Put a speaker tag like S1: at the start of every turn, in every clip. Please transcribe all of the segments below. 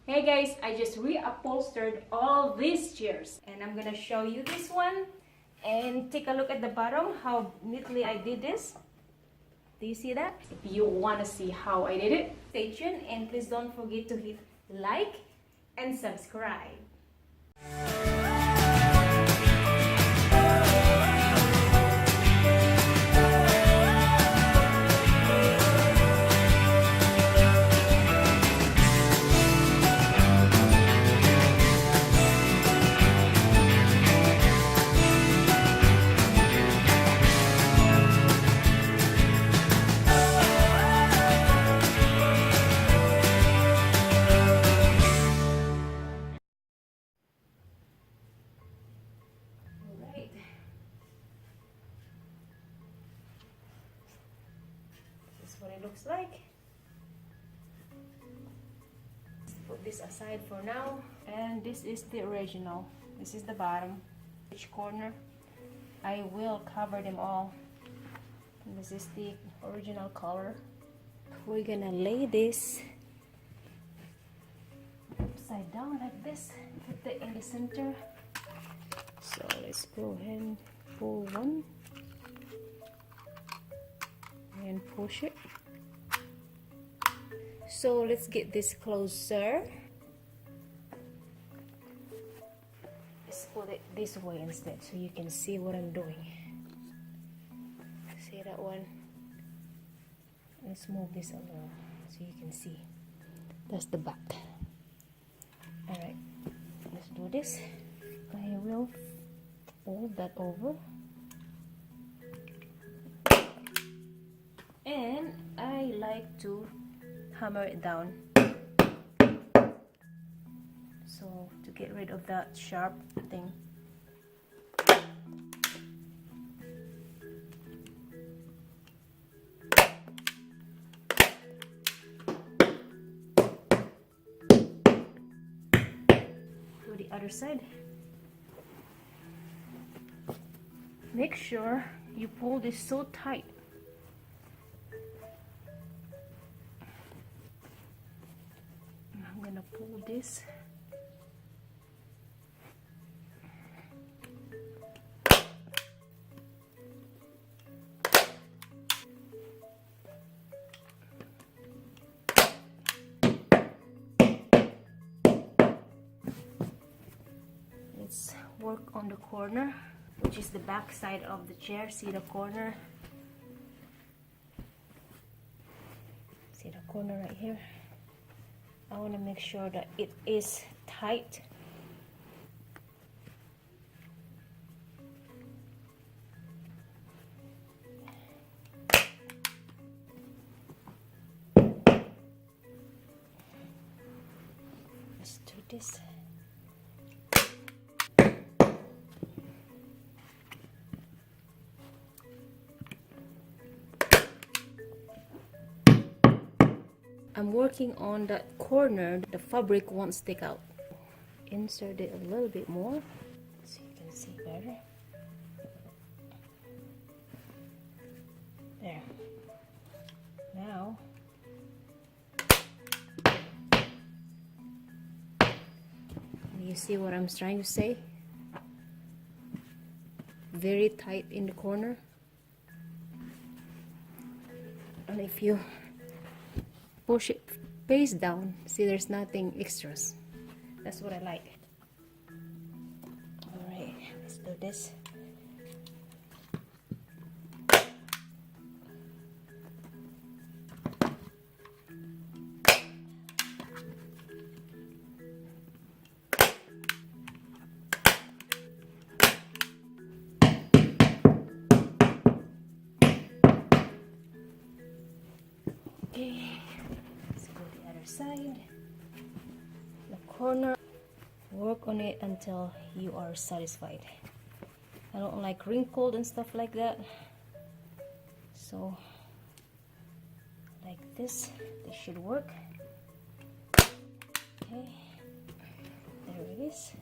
S1: Hey guys, I just reupholstered all these chairs and I'm gonna show you this one and take a look at the bottom how neatly I did this. Do you see that? If you want to see how I did it, stay tuned and please don't forget to hit like and subscribe. What it looks like. Let's put this aside for now, and this is the original. This is the bottom. Each corner I will cover them all, and this is the original color. We're gonna lay this upside down like this, put it in the center. So let's go ahead and pull one and push it. So let's get this closer. Let's put it this way instead so you can see what I'm doing. See that one? Let's move this a little so you can see. That's the back. Alright, let's do this. I will fold that over. And I like to hammer it down, so to get rid of that sharp thing. To the other side. Make sure you pull this so tight. I'm gonna pull this. Let's work on the corner, which is the back side of the chair. See the corner? See the corner right here? I want to make sure that it is tight. Let's do this. I'm working on that corner, the fabric won't stick out. Insert it a little bit more so you can see better. There. Now, you see what I'm trying to say? Very tight in the corner. And if you push it face down, see there's nothing extras. That's what I like. Alright, let's do this. Okay. Side, the corner, work on it until you are satisfied. I don't like wrinkled and stuff like that, so like this should work. Okay, there it is.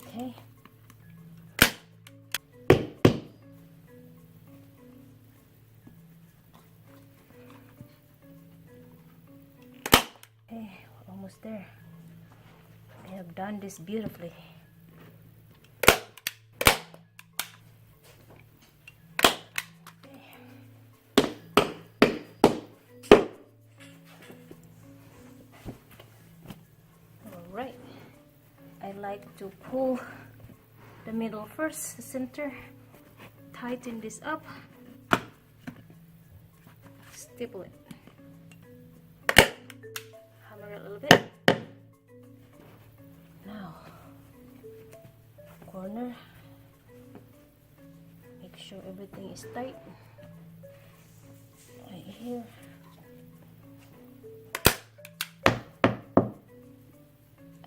S1: Okay. Okay, we're almost there. We have done this beautifully. Alright, I like to pull the middle first, the center, tighten this up, stipple it, hammer it a little bit. Now, corner, make sure everything is tight, right here.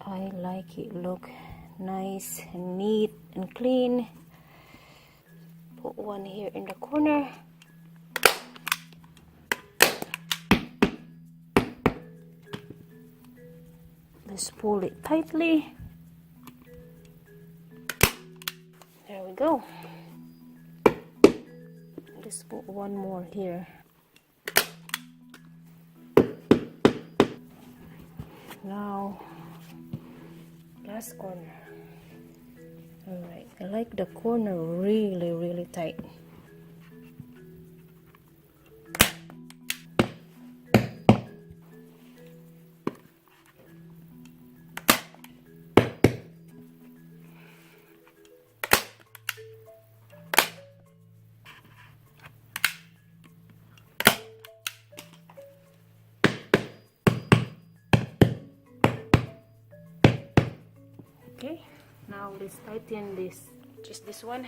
S1: I like it look nice and neat and clean. Put one here in the corner. Let's pull it tightly. There we go. Let's put one more here. Now, last corner. Alright, I like the corner really tight. Okay, now let's tighten this, just this one,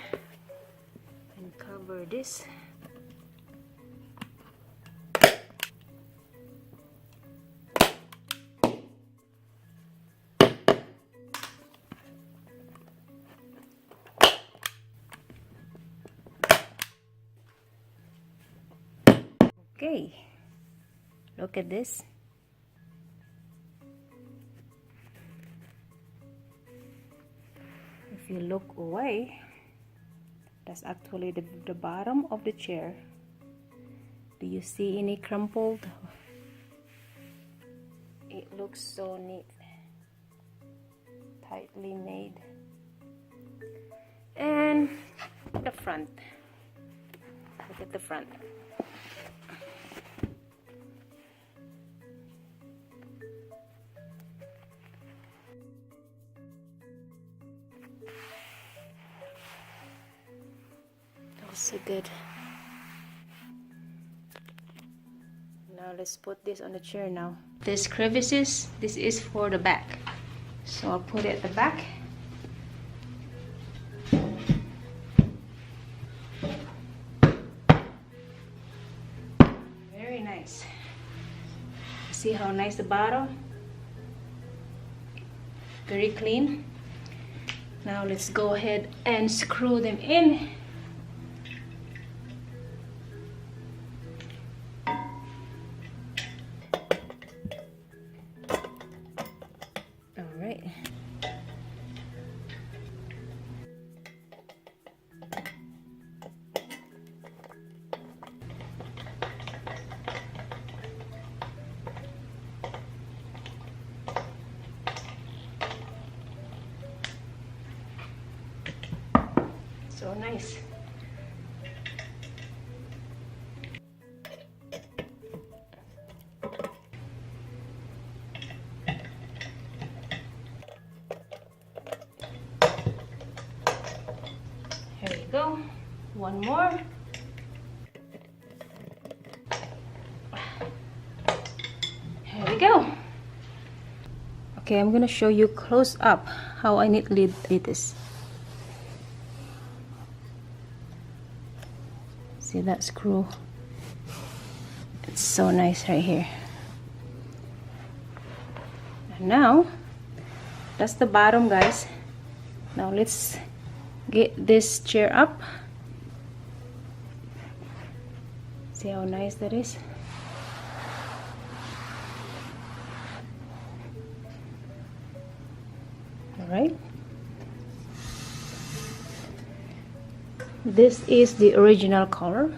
S1: and cover this. Okay, look at this. If you look away, that's actually the bottom of the chair. Do you see any crumpled? It looks so neat, tightly made. And the front, look at the front. So good. Now let's put this on the chair now. This crevices, this is for the back. So I'll put it at the back. Very nice. See how nice the bottom? Very clean. Now let's go ahead and screw them in. Alright. So nice. Here we go. One more. Here we go. Okay, I'm gonna show you close up how I neatly did this. See that screw? It's so nice right here. And now, that's the bottom, guys. Now let's get this chair up. See how nice that is? Alright. This is the original color.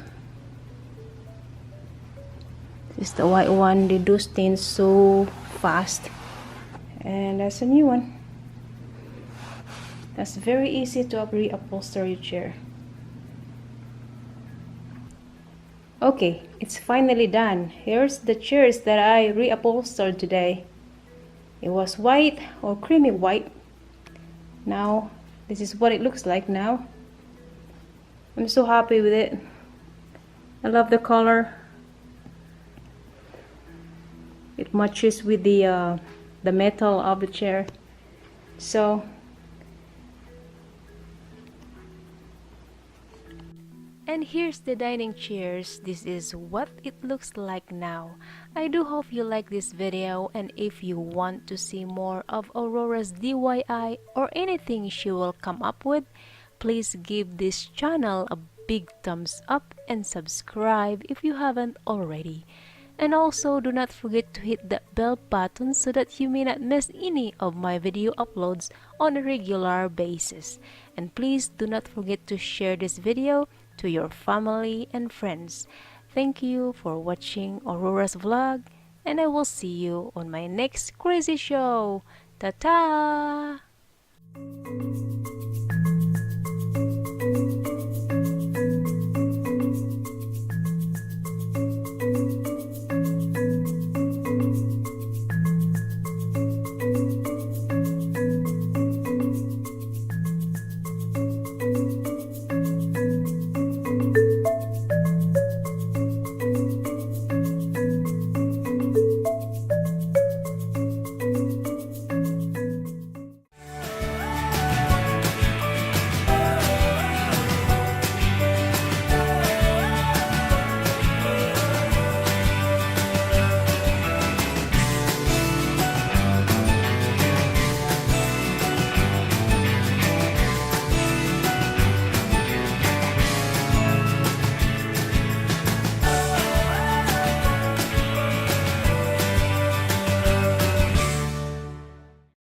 S1: This is the white one. They do stain so fast. And that's a new one. That's very easy to reupholster your chair. Okay, it's finally done. Here's the chairs that I reupholstered today. It was white or creamy white. Now, this is what it looks like now. I'm so happy with it. I love the color. It matches with the metal of the chair. So, and here's the dining chairs. This is what it looks like now. I do hope you like this video, and if you want to see more of Aurora's DIY or anything she will come up with, please give this channel a big thumbs up and subscribe if you haven't already. And also do not forget to hit that bell button so that you may not miss any of my video uploads on a regular basis. And please do not forget to share this video to your family and friends. Thank you for watching Aurora's vlog, and I will see you on my next crazy show. Ta-ta!